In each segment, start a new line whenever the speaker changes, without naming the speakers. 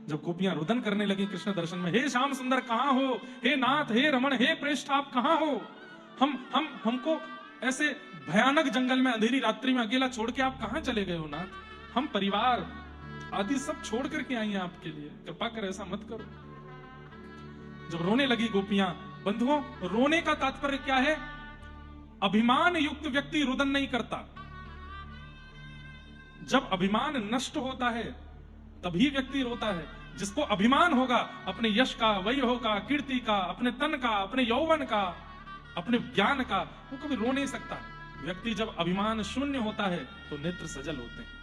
जब गोपियां रुदन करने लगी कृष्ण दर्शन में, हे श्याम सुंदर कहां हो, हे नाथ, हे रमण, हे प्रेष्ठ, आप कहां हो? हमको ऐसे भयानक जंगल में अंधेरी रात्रि में अकेला छोड़ के आप कहां चले गए हो नाथ? हम परिवार आदि सब छोड़ करके आई हैं आपके लिए, कृपा कर ऐसा मत करो। जब रोने लगी गोपियां, बंधुओं रोने का तात्पर्य क्या है? अभिमान युक्त व्यक्ति रुदन नहीं करता। जब अभिमान नष्ट होता है तभी व्यक्ति रोता है। जिसको अभिमान होगा अपने यश का, वैभव का, कीर्ति का, अपने तन का, अपने यौवन का, अपने ज्ञान का, वो कभी रो नहीं सकता। व्यक्ति जब अभिमान शून्य होता है तो नेत्र सजल होते हैं।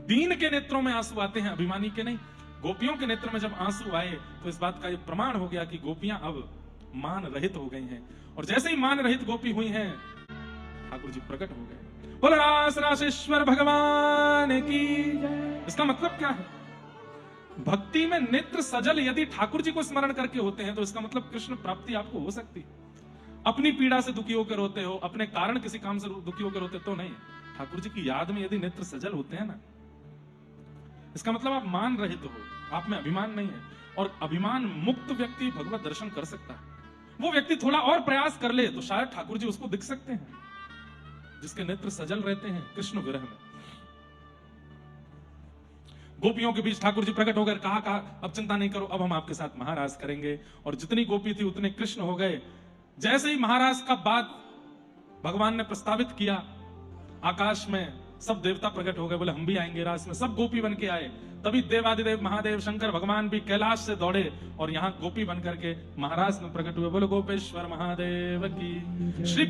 दीन के नेत्रों में आंसू आते हैं, अभिमानी के नहीं। गोपियों के नेत्र में जब आंसू आए तो इस बात का यह प्रमाण हो गया कि गोपियां अब मान रहित हो गई हैं। और जैसे ही मान रहित गोपी हुई हैं, ठाकुर जी प्रकट हो गए। बोल रास रासेश्वर भगवान की जय। इसका मतलब क्या है? भक्ति में नेत्र सजल यदि ठाकुर जी को स्मरण करके होते हैं तो इसका मतलब कृष्ण प्राप्ति आपको हो सकती है। अपनी पीड़ा से दुखी होकर रोते हो, अपने कारण किसी काम से दुखी होकर रोते तो नहीं, ठाकुर जी की याद में यदि नेत्र सजल होते हैं ना, इसका मतलब आप मान रहित हो, आप में अभिमान नहीं है। और अभिमान मुक्त व्यक्ति भगवत दर्शन कर सकता है। वो व्यक्ति थोड़ा और प्रयास कर ले तो शायद ठाकुर जी उसको दिख सकते हैं, जिसके नेत्र सजल रहते हैं कृष्ण विरह में। गोपियों के बीच ठाकुर जी प्रकट हो गए, कहा अब चिंता नहीं करो, अब हम आपके साथ महाराज करेंगे। और जितनी गोपी थी उतने कृष्ण हो गए। जैसे ही महाराज का बात भगवान ने प्रस्तावित किया, आकाश में सब देवता प्रकट हो गए, बोले हम भी आएंगे रास में। सब गोपी बन के आए। तभी देवादिदेव महादेव शंकर भगवान भी कैलाश से दौड़े और यहाँ गोपी बन करके महाराज में प्रकट हुए। बोले गोपेश्वर महादेव की। श्री